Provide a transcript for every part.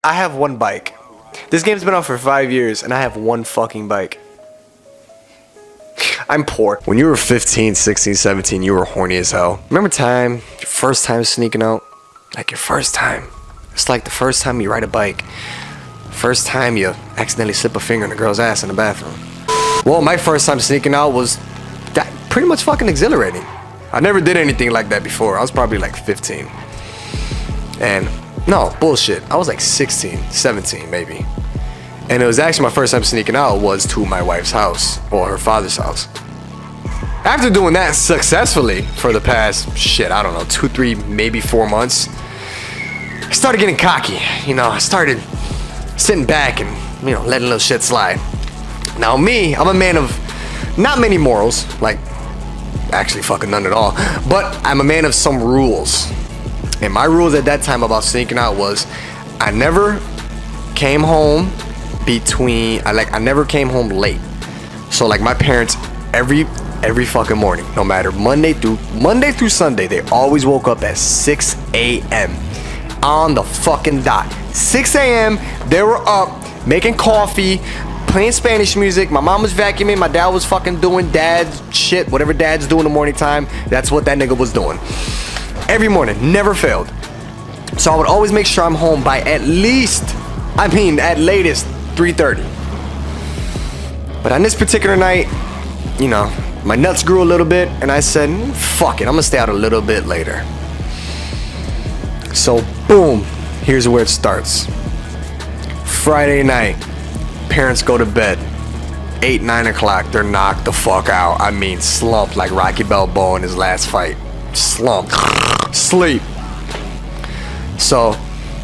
I have one bike. This game's been out for 5 years and I have one fucking bike. I'm poor. When you were 15, 16, 17, you were horny as hell. Remember your first time sneaking out? Like your first time. It's like the first time you ride a bike. First time you accidentally slip a finger in a girl's ass in the bathroom. Well, my first time sneaking out was pretty much fucking exhilarating. I never did anything like that before. I was probably like 15. And no, bullshit. I was like 16, 17 maybe. And it was actually my first time sneaking out was to my wife's house, or her father's house. After doing that successfully for the past, I don't know, 2, 3, maybe 4 months, I started getting cocky. You know, I started sitting back and, letting little shit slide. Now me, I'm a man of not many morals, like actually fucking none at all, but I'm a man of some rules. And my rules at that time about sneaking out was I never came home I never came home late. So like my parents every fucking morning, no matter Monday through Sunday, they always woke up at 6 a.m. on the fucking dot. 6 a.m. they were up making coffee, playing Spanish music. My mom was vacuuming, my dad was fucking doing dad's shit, whatever dads do in the morning time. That's what that nigga was doing. Every morning, never failed. So I would always make sure I'm home by at latest 3:30. But on this particular night, my nuts grew a little bit and I said, fuck it, I'm gonna stay out a little bit later. So boom, here's where it starts. Friday night, parents go to bed. 8, 9 o'clock, they're knocked the fuck out. I mean, slumped like Rocky Balboa in his last fight. Slumped. Sleep. So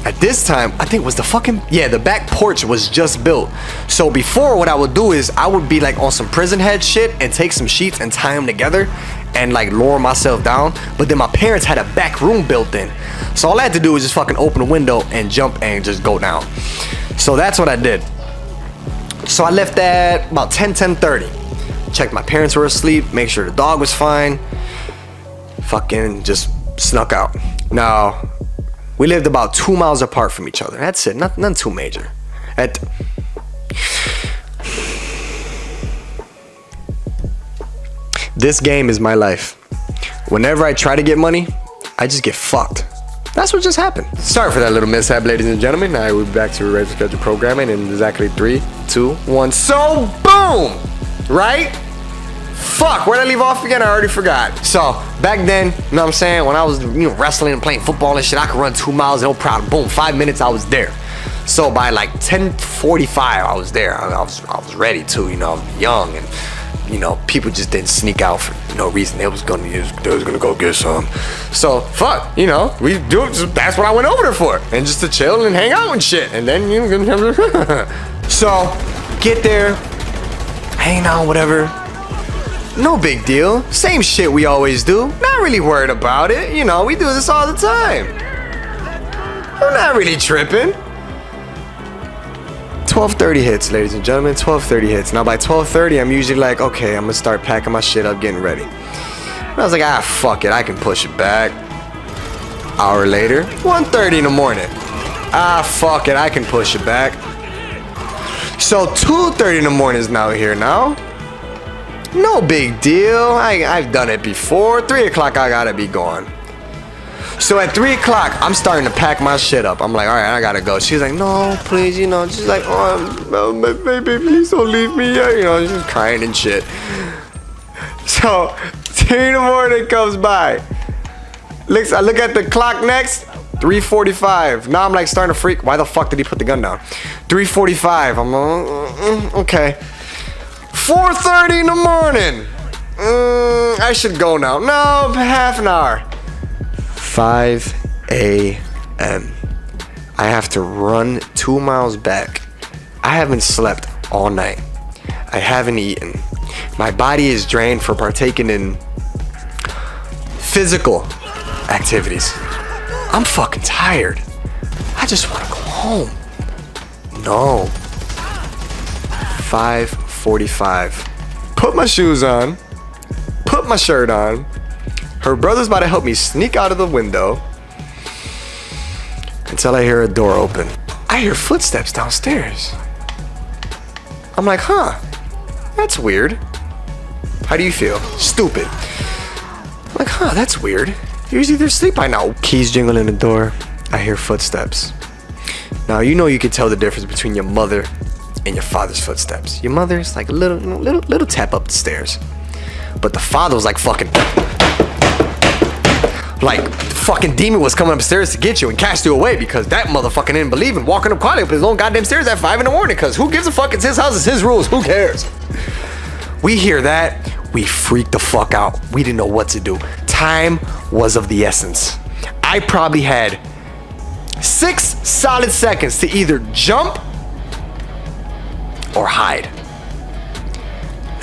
at this time, I think it was the back porch was just built. So before, what I would do is I would be like on some prison head shit and take some sheets and tie them together and like lower myself down. But then my parents had a back room built in. So all I had to do was just fucking open the window and jump and just go down. So that's what I did. So I left at about 10:30. Checked my parents were asleep, make sure the dog was fine. Fucking just snuck out. Now, we lived about 2 miles apart from each other. That's it, nothing too major. This game is my life. Whenever I try to get money, I just get fucked. That's what just happened. Sorry for that little mishap, ladies and gentlemen. Now we're back to regular schedule programming in exactly 3, 2, 1. So, boom! Right? Fuck, where'd I leave off again? I already forgot. So, back then, you know what I'm saying? When I was, wrestling and playing football and shit, I could run 2 miles, no problem. Boom, 5 minutes, I was there. So by like 10:45, I was there. I was ready to, young and, people just didn't sneak out for no reason. They was gonna go get some. So, fuck, that's what I went over there for. And just to chill and hang out and shit. And then, so, get there, hang out, whatever. No big deal. Same shit we always do. Not really worried about it. We do this all the time. I'm not really tripping. 12:30 hits, ladies and gentlemen. 12:30 hits. Now by 12:30, I'm usually like, okay, I'm gonna start packing my shit up, getting ready. And I was like, fuck it, I can push it back. Hour later, 1:30 in the morning. Fuck it, I can push it back. So 2:30 in the morning is now here now. No big deal. I've done it before. 3 o'clock, I gotta be gone. So at 3 o'clock, I'm starting to pack my shit up. I'm like, all right, I gotta go. She's like, no, please, She's like, baby, please don't leave me yet. She's crying and shit. So 3 in the morning comes by. I look at the clock next. 3:45. Now I'm like starting to freak. Why the fuck did he put the gun down? 3:45. I'm like, okay. 4:30 in the morning. I should go now. No, half an hour. 5 a.m. I have to run 2 miles back. I haven't slept all night. I haven't eaten. My body is drained for partaking in physical activities. I'm fucking tired. I just want to go home. No. 5:45. Put my shoes on. Put my shirt on. Her brother's about to help me sneak out of the window until I hear a door open. I hear footsteps downstairs. I'm like, huh, that's weird. How do you feel? Stupid. I'm like, huh, that's weird. Usually they're asleep by now. Keys jingle in the door. I hear footsteps. Now, you know you can tell the difference between your mother and your father's footsteps. Your mother's like a little tap up the stairs. But the father was like fucking demon was coming upstairs to get you and cast you away because that motherfucker didn't believe in walking up quietly up his own goddamn stairs at 5 in the morning because who gives a fuck? It's his house, it's his rules, who cares? We hear that, we freaked the fuck out. We didn't know what to do. Time was of the essence. I probably had 6 solid seconds to either jump or hide.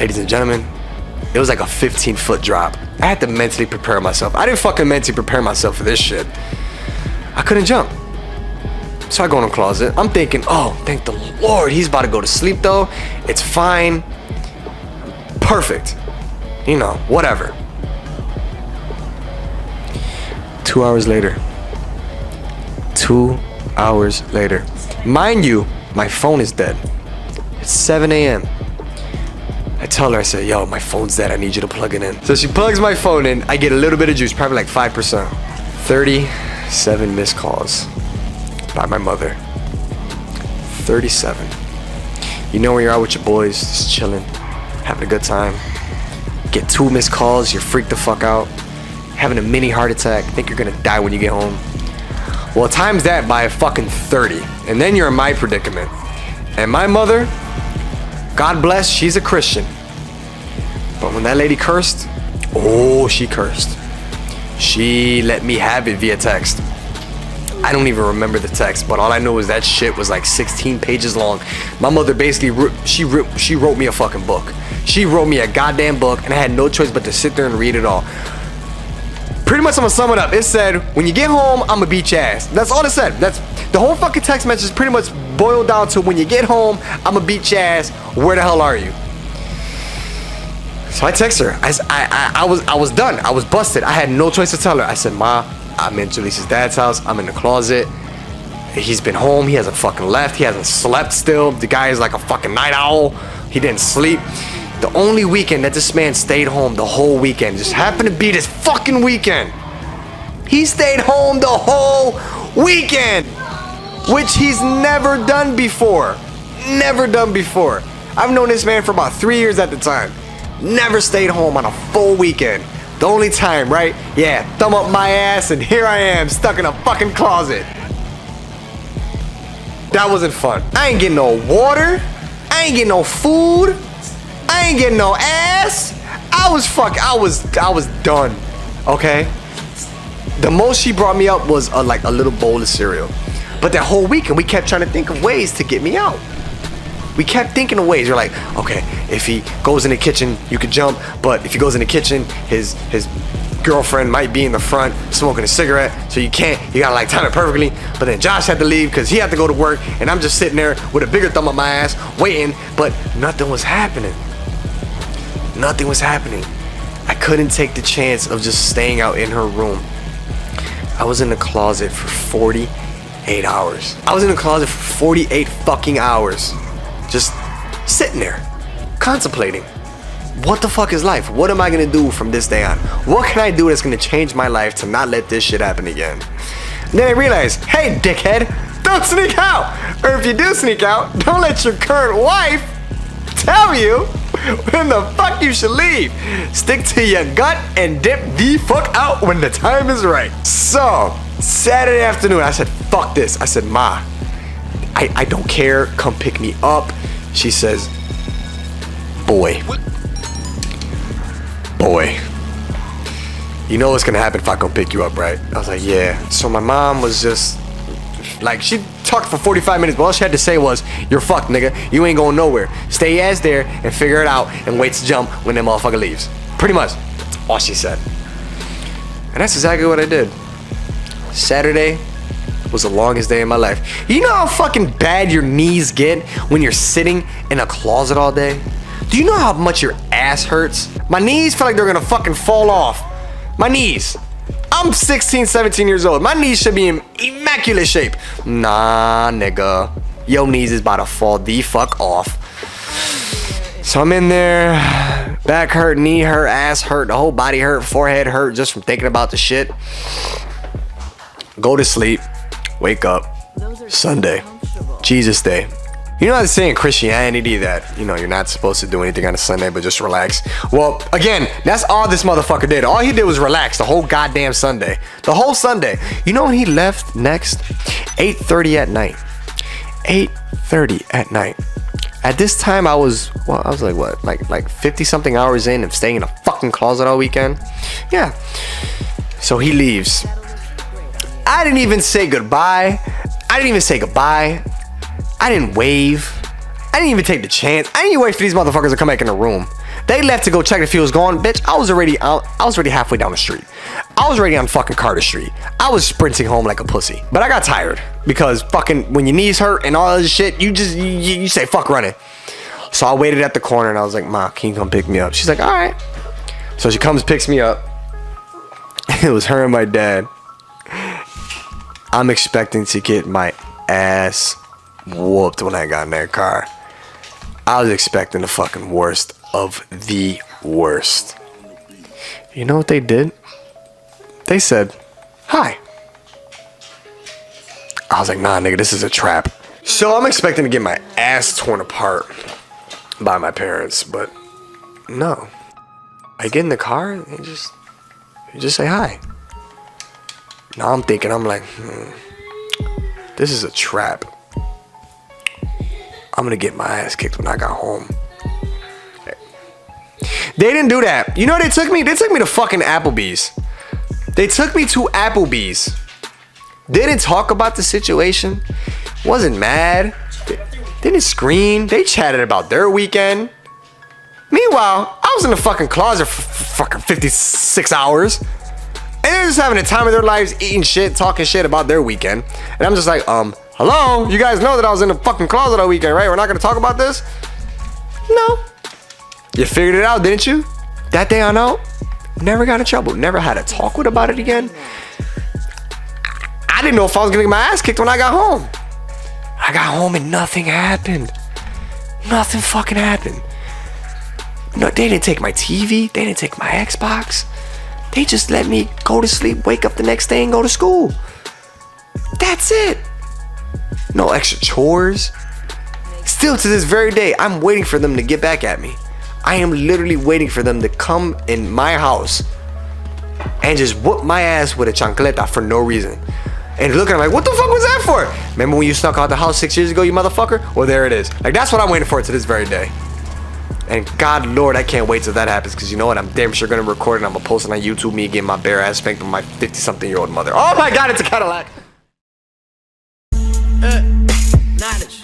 Ladies and gentlemen, it was like a 15-foot drop. I had to mentally prepare myself. I didn't fucking mentally prepare myself for this shit. I couldn't jump. So I go in the closet. I'm thinking, oh, thank the Lord, he's about to go to sleep though. It's fine. Perfect. You know, whatever. 2 hours later. 2 hours later. Mind you, my phone is dead. It's 7 a.m. I tell her, I said, yo, my phone's dead. I need you to plug it in. So she plugs my phone in. I get a little bit of juice, probably like 5%. 37 missed calls by my mother. 37. You know when you're out with your boys, just chilling, having a good time. Get 2 missed calls, you're freaked the fuck out. Having a mini heart attack, think you're gonna die when you get home. Well, times that by a fucking 30. And then you're in my predicament. And my mother, God bless, she's a Christian. But when that lady cursed, oh, she cursed. She let me have it via text. I don't even remember the text, but all I know is that shit was like 16 pages long. My mother basically, she wrote me a fucking book. She wrote me a goddamn book, and I had no choice but to sit there and read it all. Pretty much, I'm gonna sum it up. It said, when you get home, I'ma beat your ass. That's all it said. That's the whole fucking text message pretty much boiled down to, when you get home, I'ma beat your ass. Where the hell are you? So I text her. I was done. I was busted. I had no choice to tell her. I said, Ma, I'm in Jaleesa's dad's house. I'm in the closet. He's been home. He hasn't fucking left. He hasn't slept still. The guy is like a fucking night owl. He didn't sleep. The only weekend that this man stayed home the whole weekend just happened to be this fucking weekend. He stayed home the whole weekend, which he's never done before. Never done before. I've known this man for about 3 years at the time. Never stayed home on a full weekend. The only time, right? Yeah, thumb up my ass and here I am stuck in a fucking closet. That wasn't fun. I ain't getting no water. I ain't getting no food. I ain't getting no ass. I was done. Okay? The most she brought me up was like a little bowl of cereal. But that whole weekend we kept trying to think of ways to get me out. We kept thinking of ways. We're like, okay, if he goes in the kitchen, you could jump. But if he goes in the kitchen, his girlfriend might be in the front smoking a cigarette, so you can't. You gotta like time it perfectly. But then Josh had to leave because he had to go to work, and I'm just sitting there with a bigger thumb up my ass, waiting. But nothing was happening. Nothing was happening. I couldn't take the chance of just staying out in her room. I was in the closet for 48 hours. I was in the closet for 48 fucking hours. Just sitting there, contemplating. What the fuck is life? What am I gonna do from this day on? What can I do that's gonna change my life to not let this shit happen again? And then I realized, hey, dickhead, don't sneak out. Or if you do sneak out, don't let your current wife tell you when the fuck you should leave. Stick to your gut and dip the fuck out when the time is right. So, Saturday afternoon, I said, fuck this. I said, Ma, I don't care. Come pick me up. She says, boy, you know what's gonna happen if I come pick you up, right? I was like, yeah. So my mom was just like, she talked for 45 minutes, but all she had to say was, you're fucked, nigga. You ain't going nowhere. Stay your ass there and figure it out and wait to jump when that motherfucker leaves. Pretty much. That's all she said. And that's exactly what I did. Saturday was the longest day of my life. You know how fucking bad your knees get when you're sitting in a closet all day? Do you know how much your ass hurts? My knees feel like they're gonna fucking fall off. My knees. I'm 16, 17 years old. My knees should be in immaculate shape. Nah, nigga. Your knees is about to fall the fuck off. So I'm in there. Back hurt, knee hurt, ass hurt, the whole body hurt, forehead hurt just from thinking about the shit. Go to sleep. Wake up. Sunday. Jesus Day. You know how they say in Christianity that, you know, you're not supposed to do anything on a Sunday but just relax? Well, again, that's all this motherfucker did. All he did was relax the whole goddamn Sunday. The whole Sunday. You know when he left next? 8:30 at night. 8:30 at night. At this time, I was like, what? Like 50 something hours in and staying in a fucking closet all weekend? Yeah. So he leaves. I didn't even say goodbye. I didn't wave. I didn't even take the chance. I didn't even wait for these motherfuckers to come back in the room. They left to go check if he was gone. Bitch, I was already out. I was already halfway down the street. I was already on fucking Carter Street. I was sprinting home like a pussy. But I got tired because fucking when your knees hurt and all this shit, you say fuck running. So I waited at the corner and I was like, Ma, can you come pick me up? She's like, all right. So she comes, picks me up. It was her and my dad. I'm expecting to get my ass whooped when I got in that car. I was expecting the fucking worst of the worst. You know what they did? They said, hi. I was like, nah, nigga, this is a trap. So I'm expecting to get my ass torn apart by my parents, but no. I get in the car and they just say hi. Now I'm thinking, I'm like, this is a trap. I'm gonna get my ass kicked when I got home. They didn't do that. You know where they took me? They took me to fucking Applebee's. They took me to Applebee's. They didn't talk about the situation. Wasn't mad. They didn't scream. They chatted about their weekend. Meanwhile, I was in the fucking closet for fucking 56 hours. And they're just having the time of their lives, eating shit, talking shit about their weekend. And I'm just like, hello? You guys know that I was in the fucking closet all weekend, right? We're not gonna talk about this? No. You figured it out, didn't you? That day I know. Never got in trouble. Never had a talk with about it again. I didn't know if I was gonna get my ass kicked when I got home. I got home and nothing happened. Nothing fucking happened. No, they didn't take my TV. They didn't take my Xbox. They just let me go to sleep, wake up the next day and go to school. That's it. No extra chores. Still to this very day, I'm waiting for them to get back at me. I am literally waiting for them to come in my house and just whoop my ass with a chancleta for no reason. And looking at me like, what the fuck was that for? Remember when you snuck out the house 6 years ago, you motherfucker? Well, there it is. Like, that's what I'm waiting for to this very day. And God, Lord, I can't wait till that happens, because you know what? I'm damn sure going to record and I'm going to post it on YouTube, me getting my bare ass spanked with my 50-something-year-old mother. Oh my God, it's a Cadillac. Knowledge.